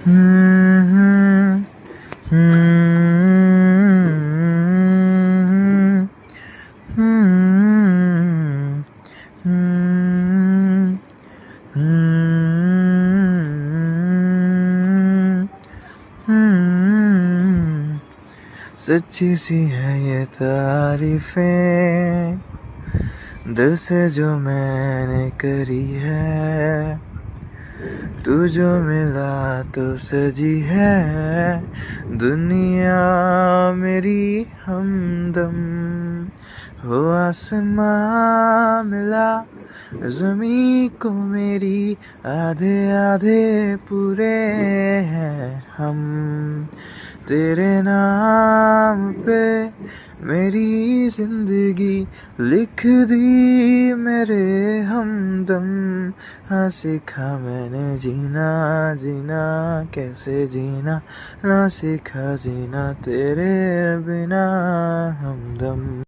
हम्म, हम्म, हम्म, हम्म, हम्म, हम्म। सच्ची सी है ये तारीफें दिल से जो मैंने करी है, तू जो मिला तो सजी है दुनिया मेरी हमदम। हो आसमां मिला ज़मीं को मेरी, आधे आधे पूरे हैं हम। तेरे नाम पे मेरी जिंदगी लिख दी मेरे हमदम। हाँ सीखा मैंने जीना, जीना कैसे जीना, ना सीखा जीना तेरे बिना हमदम।